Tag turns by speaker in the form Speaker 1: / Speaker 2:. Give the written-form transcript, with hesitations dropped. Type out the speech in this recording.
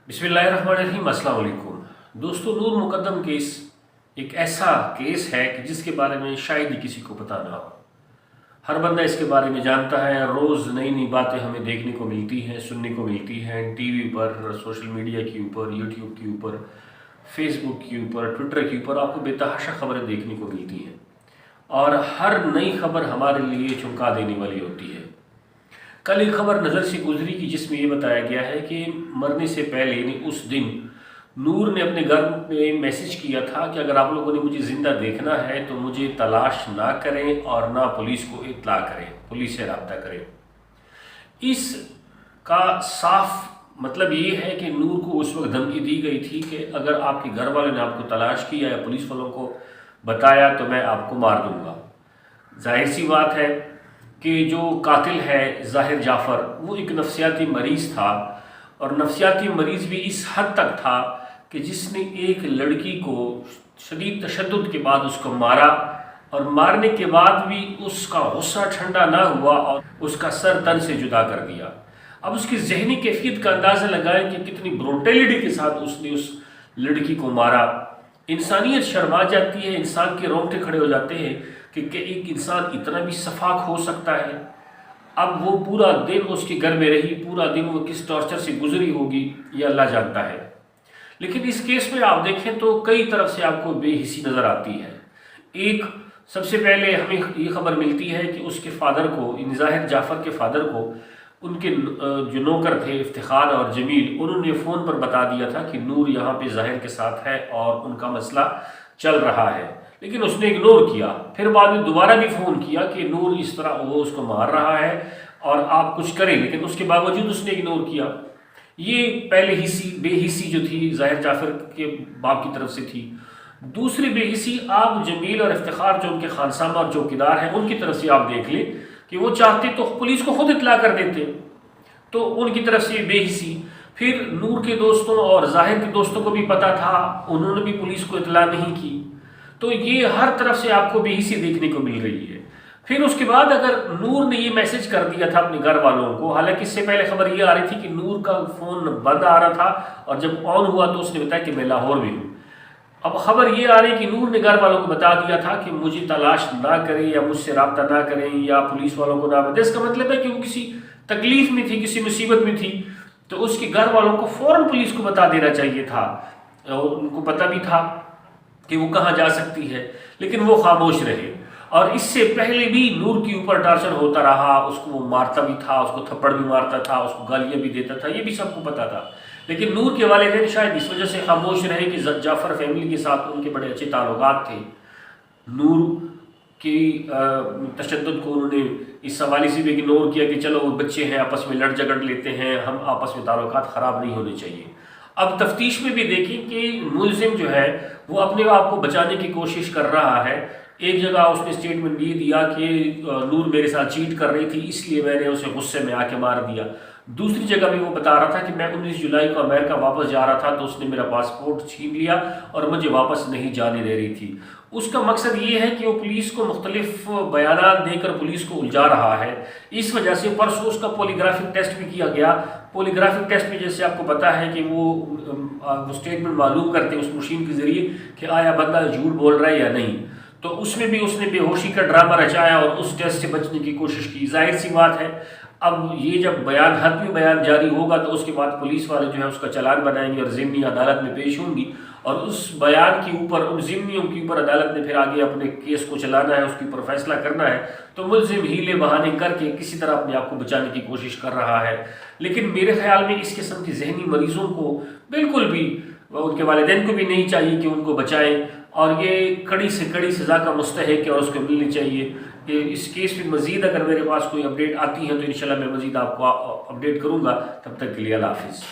Speaker 1: بسم اللہ الرحمن الرحیم۔ السلام علیکم دوستو، نور مقدم کیس ایک ایسا کیس ہے کہ جس کے بارے میں شاید ہی کسی کو پتہ نہ ہو۔ ہر بندہ اس کے بارے میں جانتا ہے، روز نئی نئی باتیں ہمیں دیکھنے کو ملتی ہیں، سننے کو ملتی ہیں، ٹی وی پر، سوشل میڈیا کے اوپر، یوٹیوب کے اوپر، فیس بک کے اوپر، ٹویٹر کے اوپر آپ کو بے تحاشا خبریں دیکھنے کو ملتی ہیں، اور ہر نئی خبر ہمارے لیے چونکا دینے والی ہوتی ہے۔ کل ایک خبر نظر سے گزری کہ جس میں یہ بتایا گیا ہے کہ مرنے سے پہلے یعنی اس دن نور نے اپنے گھر میں میسج کیا تھا کہ اگر آپ لوگوں نے مجھے زندہ دیکھنا ہے تو مجھے تلاش نہ کریں اور نہ پولیس کو اطلاع کریں، پولیس سے رابطہ کریں۔ اس کا صاف مطلب یہ ہے کہ نور کو اس وقت دھمکی دی گئی تھی کہ اگر آپ کے گھر والوں نے آپ کو تلاش کیا یا پولیس والوں کو بتایا تو میں آپ کو مار دوں گا۔ ظاہر سی بات ہے کہ جو قاتل ہے ظاہر جعفر، وہ ایک نفسیاتی مریض تھا، اور نفسیاتی مریض بھی اس حد تک تھا کہ جس نے ایک لڑکی کو شدید تشدد کے بعد اس کو مارا، اور مارنے کے بعد بھی اس کا غصہ ٹھنڈا نہ ہوا اور اس کا سر تن سے جدا کر دیا۔ اب اس کی ذہنی کیفیت کا اندازہ لگائیں کہ کتنی بروٹیلٹی کے ساتھ اس نے اس لڑکی کو مارا۔ انسانیت شرما جاتی ہے، انسان کے رونگٹے کھڑے ہو جاتے ہیں کہ ایک انسان اتنا بھی سفاک ہو سکتا ہے۔ اب وہ پورا دن اس کے گھر میں رہی، پورا دن وہ کس ٹارچر سے گزری ہوگی یہ اللہ جانتا ہے۔ لیکن اس کیس میں آپ دیکھیں تو کئی طرف سے آپ کو بے حسی نظر آتی ہے۔ ایک سب سے پہلے ہمیں یہ خبر ملتی ہے کہ اس کے فادر کو، ظاہر جعفر کے فادر کو، ان کے جو نوکر تھے افتخار اور جمیل، انہوں نے فون پر بتا دیا تھا کہ نور یہاں پہ ظاہر کے ساتھ ہے اور ان کا مسئلہ چل رہا ہے، لیکن اس نے اگنور کیا۔ پھر بعد میں دوبارہ بھی فون کیا کہ نور اس طرح وہ اس کو مار رہا ہے اور آپ کچھ کریں، لیکن اس کے باوجود اس نے اگنور کیا۔ یہ پہلے بے حسی جو تھی ظاہر جعفر کے باپ کی طرف سے تھی۔ دوسری بے حسی آپ جمیل اور افتخار جو ان کے خانسامہ اور چوکیدار ہیں ان کی طرف سے آپ دیکھ لیں کہ وہ چاہتے تو پولیس کو خود اطلاع کر دیتے، تو ان کی طرف سے بے حسی۔ پھر نور کے دوستوں اور ظاہر کے دوستوں کو بھی پتا تھا، انہوں نے بھی پولیس کو اطلاع نہیں کی، تو یہ ہر طرف سے آپ کو بے حسی دیکھنے کو مل رہی ہے۔ پھر اس کے بعد اگر نور نے یہ میسج کر دیا تھا اپنے گھر والوں کو، حالانکہ اس سے پہلے خبر یہ آ رہی تھی کہ نور کا فون بند آ رہا تھا اور جب آن ہوا تو اس نے بتایا کہ میں لاہور میں ہوں۔ اب خبر یہ آ رہی کہ نور نے گھر والوں کو بتا دیا تھا کہ مجھے تلاش نہ کریں یا مجھ سے رابطہ نہ کریں یا پولیس والوں کو نہ بتائیں۔ اس کا مطلب ہے کہ وہ کسی تکلیف میں تھی، کسی مصیبت میں تھی، تو اس کے گھر والوں کو فوراً پولیس کو بتا دینا چاہیے تھا، اور ان کو پتہ بھی تھا کہ وہ کہاں جا سکتی ہے، لیکن وہ خاموش رہے۔ اور اس سے پہلے بھی نور کے اوپر ٹارچر ہوتا رہا، اس کو وہ مارتا بھی تھا، اس کو تھپڑ بھی مارتا تھا، اس کو گالیاں بھی دیتا تھا، یہ بھی سب کو پتا تھا۔ لیکن نور کے والدین شاید اس وجہ سے خاموش رہے کہ جعفر فیملی کے ساتھ ان کے بڑے اچھے تعلقات تھے۔ نور کی تشدد کو انہوں نے اس حوالے سے بھی اگنور کیا کہ چلو وہ بچے ہیں، آپس میں لڑ جھگڑ لیتے ہیں، ہم آپس میں تعلقات خراب نہیں ہونے چاہیے۔ اب تفتیش میں بھی دیکھیں کہ ملزم جو ہے وہ اپنے آپ کو بچانے کی کوشش کر رہا ہے۔ ایک جگہ اس نے اسٹیٹمنٹ یہ دیا کہ نور میرے ساتھ چیٹ کر رہی تھی، اس لیے میں نے اسے غصے میں آ کے مار دیا۔ دوسری جگہ بھی وہ بتا رہا تھا کہ میں 19 جولائی کو امریکہ واپس جا رہا تھا تو اس نے میرا پاسپورٹ چھین لیا اور مجھے واپس نہیں جانے دے رہی تھی۔ اس کا مقصد یہ ہے کہ وہ پولیس کو مختلف بیانات دے کر پولیس کو الجھا رہا ہے۔ اس وجہ سے پرسوں اس کا پولیگرافک ٹیسٹ بھی کیا گیا۔ پولیگرافک ٹیسٹ میں جیسے آپ کو پتا ہے کہ وہ اسٹیٹمنٹ معلوم کرتے ہیں اس مشین کے ذریعے کہ آیا بندہ جھوٹ بول رہا ہے یا نہیں، تو اس میں بھی اس نے بے ہوشی کا ڈرامہ رچایا اور اس ٹیسٹ سے بچنے کی کوشش کی۔ ظاہر سی بات ہے اب یہ جب حتمی بیان جاری ہوگا تو اس کے بعد پولیس والے جو ہے اس کا چلان بنائیں گے اور ضمنی عدالت میں پیش ہوں گی، اور اس بیان کے اوپر، ان ضمنیوں کے اوپر عدالت نے پھر آگے اپنے کیس کو چلانا ہے، اس کے اوپر فیصلہ کرنا ہے۔ تو ملزم ہیلے بہانے کر کے کسی طرح اپنے آپ کو بچانے کی کوشش کر رہا ہے، لیکن میرے خیال میں اس قسم کی ذہنی مریضوں کو بالکل بھی، ان کے والدین کو بھی نہیں چاہیے کہ ان کو بچائیں، اور یہ کڑی سے کڑی سزا کا مستحق ہے اور اس کو ملنی چاہیے۔ اس کیس میں مزید اگر میرے پاس کوئی اپڈیٹ آتی ہے تو انشاءاللہ میں مزید آپ کو اپڈیٹ کروں گا۔ تب تک کے لیے اللہ حافظ۔